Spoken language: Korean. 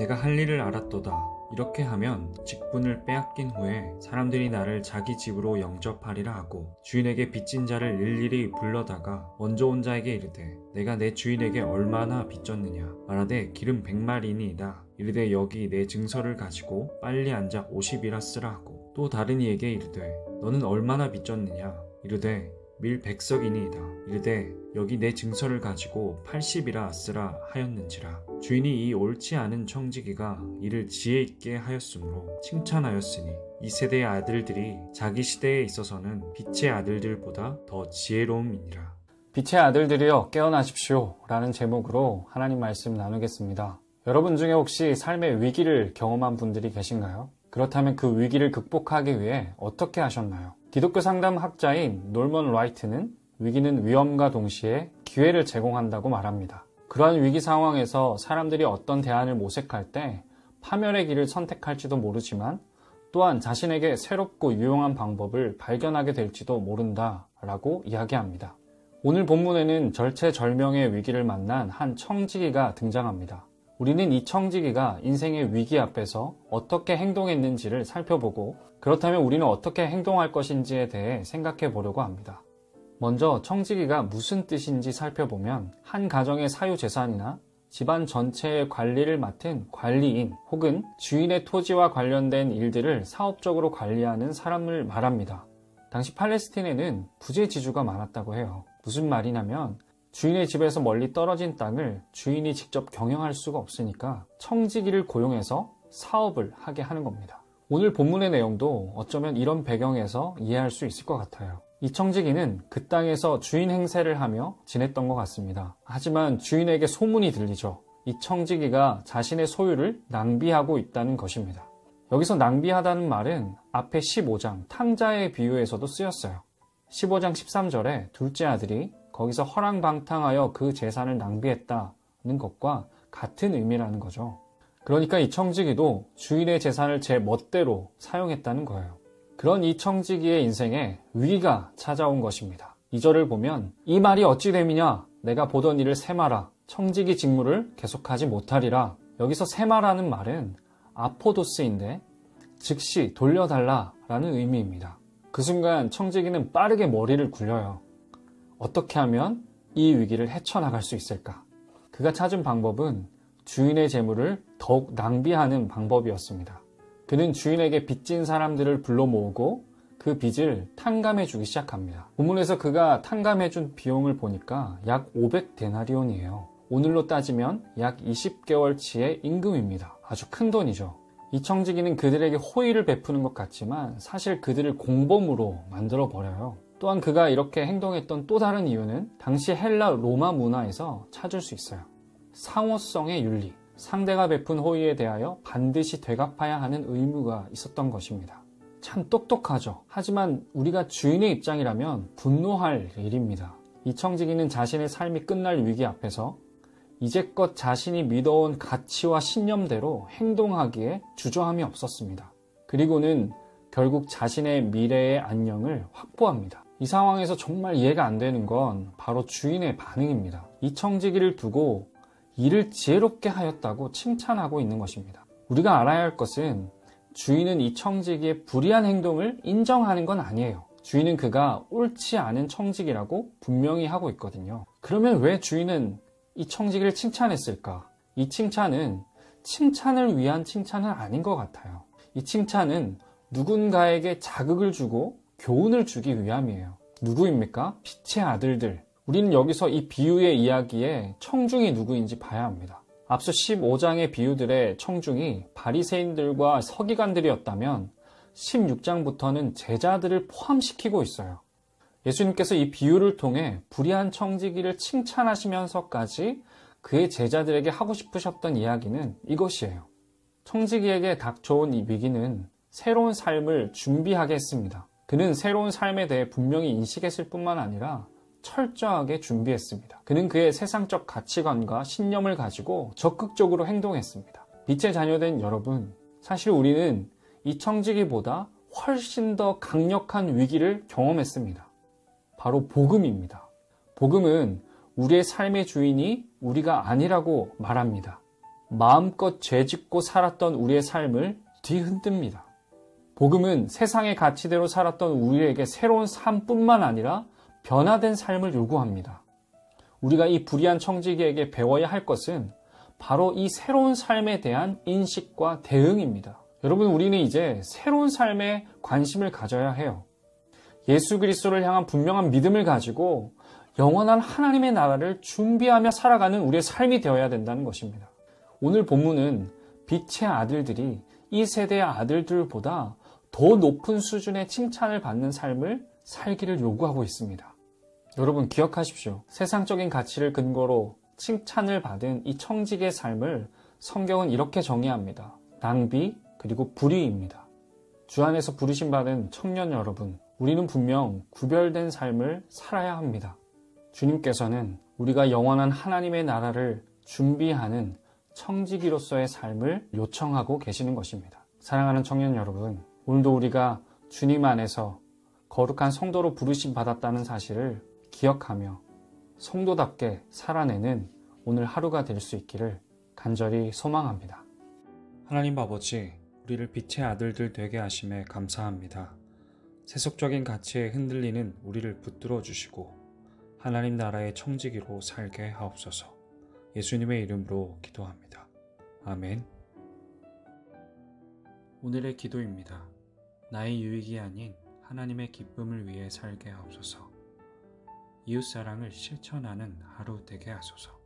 내가 할 일을 알았도다. 이렇게 하면 직분을 빼앗긴 후에 사람들이 나를 자기 집으로 영접하리라 하고 주인에게 빚진 자를 일일이 불러다가 먼저 온 자에게 이르되 내가 내 주인에게 얼마나 빚졌느냐 말하되 기름 100마리니이다. 이르되 여기 내 증서를 가지고 빨리 앉아 50이라 쓰라 하고 또 다른 이에게 이르되 너는 얼마나 빚졌느냐 이르되 밀 100석이니이다. 이르되 여기 내 증서를 가지고 80이라 쓰라 하였는지라. 주인이 이 옳지 않은 청지기가 이를 지혜 있게 하였으므로 칭찬하였으니 이 세대의 아들들이 자기 시대에 있어서는 빛의 아들들보다 더 지혜로움이니라. 빛의 아들들이여 깨어나십시오 라는 제목으로 하나님 말씀 나누겠습니다. 여러분 중에 혹시 삶의 위기를 경험한 분들이 계신가요? 그렇다면 그 위기를 극복하기 위해 어떻게 하셨나요? 기독교 상담 학자인 놀먼 라이트는 위기는 위험과 동시에 기회를 제공한다고 말합니다. 그러한 위기 상황에서 사람들이 어떤 대안을 모색할 때 파멸의 길을 선택할지도 모르지만 또한 자신에게 새롭고 유용한 방법을 발견하게 될지도 모른다라고 이야기합니다. 오늘 본문에는 절체절명의 위기를 만난 한 청지기가 등장합니다. 우리는 이 청지기가 인생의 위기 앞에서 어떻게 행동했는지를 살펴보고 그렇다면 우리는 어떻게 행동할 것인지에 대해 생각해 보려고 합니다. 먼저 청지기가 무슨 뜻인지 살펴보면 한 가정의 사유재산이나 집안 전체의 관리를 맡은 관리인 혹은 주인의 토지와 관련된 일들을 사업적으로 관리하는 사람을 말합니다. 당시 팔레스틴에는 부재지주가 많았다고 해요. 무슨 말이냐면 주인의 집에서 멀리 떨어진 땅을 주인이 직접 경영할 수가 없으니까 청지기를 고용해서 사업을 하게 하는 겁니다. 오늘 본문의 내용도 어쩌면 이런 배경에서 이해할 수 있을 것 같아요. 이 청지기는 그 땅에서 주인 행세를 하며 지냈던 것 같습니다. 하지만 주인에게 소문이 들리죠. 이 청지기가 자신의 소유를 낭비하고 있다는 것입니다. 여기서 낭비하다는 말은 앞에 15장 탕자의 비유에서도 쓰였어요. 15장 13절에 둘째 아들이 거기서 허랑방탕하여 그 재산을 낭비했다는 것과 같은 의미라는 거죠. 그러니까 이 청지기도 주인의 재산을 제 멋대로 사용했다는 거예요. 그런 이 청지기의 인생에 위기가 찾아온 것입니다. 2절을 보면 이 말이 어찌 됨이냐 내가 보던 일을 세마라 청지기 직무를 계속하지 못하리라. 여기서 세마라는 말은 아포도스인데 즉시 돌려달라라는 의미입니다. 그 순간 청지기는 빠르게 머리를 굴려요. 어떻게 하면 이 위기를 헤쳐나갈 수 있을까? 그가 찾은 방법은 주인의 재물을 더욱 낭비하는 방법이었습니다. 그는 주인에게 빚진 사람들을 불러 모으고 그 빚을 탕감해주기 시작합니다. 본문에서 그가 탕감해준 비용을 보니까 약 500데나리온이에요. 오늘로 따지면 약 20개월치의 임금입니다. 아주 큰 돈이죠. 이 청지기는 그들에게 호의를 베푸는 것 같지만 사실 그들을 공범으로 만들어버려요. 또한 그가 이렇게 행동했던 또 다른 이유는 당시 헬라 로마 문화에서 찾을 수 있어요. 상호성의 윤리, 상대가 베푼 호의에 대하여 반드시 되갚아야 하는 의무가 있었던 것입니다. 참 똑똑하죠. 하지만 우리가 주인의 입장이라면 분노할 일입니다. 이 청지기는 자신의 삶이 끝날 위기 앞에서 이제껏 자신이 믿어온 가치와 신념대로 행동하기에 주저함이 없었습니다. 그리고는 결국 자신의 미래의 안녕을 확보합니다. 이 상황에서 정말 이해가 안 되는 건 바로 주인의 반응입니다. 이 청지기를 두고 이를 지혜롭게 하였다고 칭찬하고 있는 것입니다. 우리가 알아야 할 것은 주인은 이 청지기의 불의한 행동을 인정하는 건 아니에요. 주인은 그가 옳지 않은 청지기라고 분명히 하고 있거든요. 그러면 왜 주인은 이 청지기를 칭찬했을까? 이 칭찬은 칭찬을 위한 칭찬은 아닌 것 같아요. 이 칭찬은 누군가에게 자극을 주고 교훈을 주기 위함이에요. 누구입니까? 빛의 아들들. 우리는 여기서 이 비유의 이야기에 청중이 누구인지 봐야 합니다. 앞서 15장의 비유들의 청중이 바리새인들과 서기관들이었다면 16장부터는 제자들을 포함시키고 있어요. 예수님께서 이 비유를 통해 불의한 청지기를 칭찬하시면서까지 그의 제자들에게 하고 싶으셨던 이야기는 이것이에요. 청지기에게 닥쳐온 이 위기는 새로운 삶을 준비하게 했습니다. 그는 새로운 삶에 대해 분명히 인식했을 뿐만 아니라 철저하게 준비했습니다. 그는 그의 세상적 가치관과 신념을 가지고 적극적으로 행동했습니다. 빛의 자녀된 여러분, 사실 우리는 이 청지기보다 훨씬 더 강력한 위기를 경험했습니다. 바로 복음입니다. 복음은 우리의 삶의 주인이 우리가 아니라고 말합니다. 마음껏 죄짓고 살았던 우리의 삶을 뒤흔듭니다. 복음은 세상의 가치대로 살았던 우리에게 새로운 삶뿐만 아니라 변화된 삶을 요구합니다. 우리가 이 불의한 청지기에게 배워야 할 것은 바로 이 새로운 삶에 대한 인식과 대응입니다. 여러분, 우리는 이제 새로운 삶에 관심을 가져야 해요. 예수 그리스도를 향한 분명한 믿음을 가지고 영원한 하나님의 나라를 준비하며 살아가는 우리의 삶이 되어야 된다는 것입니다. 오늘 본문은 빛의 아들들이 이 세대의 아들들보다 더 높은 수준의 칭찬을 받는 삶을 살기를 요구하고 있습니다. 여러분, 기억하십시오. 세상적인 가치를 근거로 칭찬을 받은 이 청지기의 삶을 성경은 이렇게 정의합니다. 낭비 그리고 불의입니다. 주 안에서 부르심 받은 청년 여러분, 우리는 분명 구별된 삶을 살아야 합니다. 주님께서는 우리가 영원한 하나님의 나라를 준비하는 청지기로서의 삶을 요청하고 계시는 것입니다. 사랑하는 청년 여러분, 오늘도 우리가 주님 안에서 거룩한 성도로 부르심 받았다는 사실을 기억하며 성도답게 살아내는 오늘 하루가 될 수 있기를 간절히 소망합니다. 하나님 아버지, 우리를 빛의 아들들 되게 하심에 감사합니다. 세속적인 가치에 흔들리는 우리를 붙들어 주시고 하나님 나라의 청지기로 살게 하옵소서. 예수님의 이름으로 기도합니다. 아멘. 오늘의 기도입니다. 나의 유익이 아닌 하나님의 기쁨을 위해 살게 하옵소서. 이웃사랑을 실천하는 하루 되게 하소서.